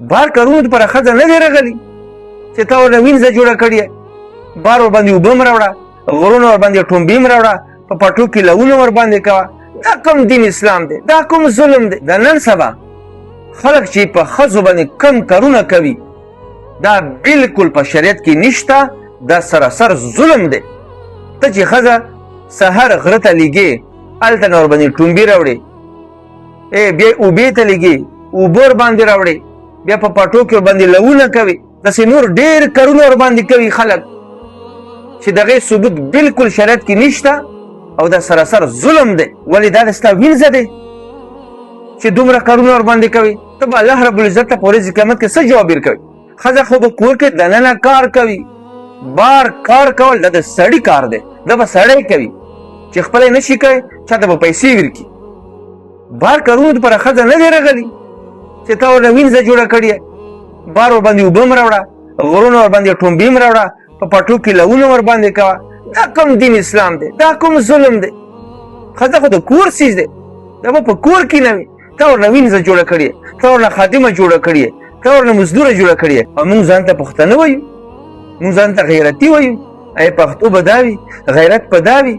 بار کارونو دپاره ښځه نه دی راغلي چې تا ورنه وینځه جوړه کړې، بار ورباندې اوبه م راوړه، غرونه ورباندې ټومبې م راوړه، په پټو کې لونه ورباندې کوه. دا کوم دین اسلام دی؟ دا کوم ظلم دی؟ د نن سبا خلک چې په ښځو باندې کم کارونه کوي دا بالکل په شریعت کې نشته، دا سراسر ظلم دی. ته چې ښځه سهار غره ته لیږې هلته نه ورباندې ټومبې راوړې، بیا اوبې ته لیږې اوبه ورباندې راوړې، بیا په پټو کې ورباندې لونه کوي. داسې نور ډېر کارونه ورباندې کوي خلک چې د هغې ثبوت بالکل شریعت کې نشته او دا سراسر ظلم دی. ولې دا د ستا وینځه دی چې دومره کارونه ورباندې کوي؟ ته به الله رب العزت ته په ورځ قیامت کې څه جواب ورکوي؟ ښځه خو به کور کې دننه کار کوي. بار کار کول دا د سړي کار دی، دا به سړی کوي چې خپله یې نشي کوی چاته به پیسې ورکړي. بار کارونو دپاره ښځه نه دی راغلي چې تا ورنه وینځه جوړه کړې، بار ورباندې اوبه م راوړه، غرونه ورباندې ټومبې م راوړه، په پټو کې لونه ورباندې کوه. دا کوم دین اسلام دی؟ دا کوم ظلم دی؟ ښځه خو د کور څیز دی، دا به په کور کې نه وي. تا ورنه وینځه جوړه کړې، تا ورنه خادمه جوړه کړې، تا ورنه مزدوره جوړه کړې، او موږ ځان ته پښتانه وایو، موږ ځان ته غیرتي وایو. ای پښتو به دا وي، غیرت به دا وي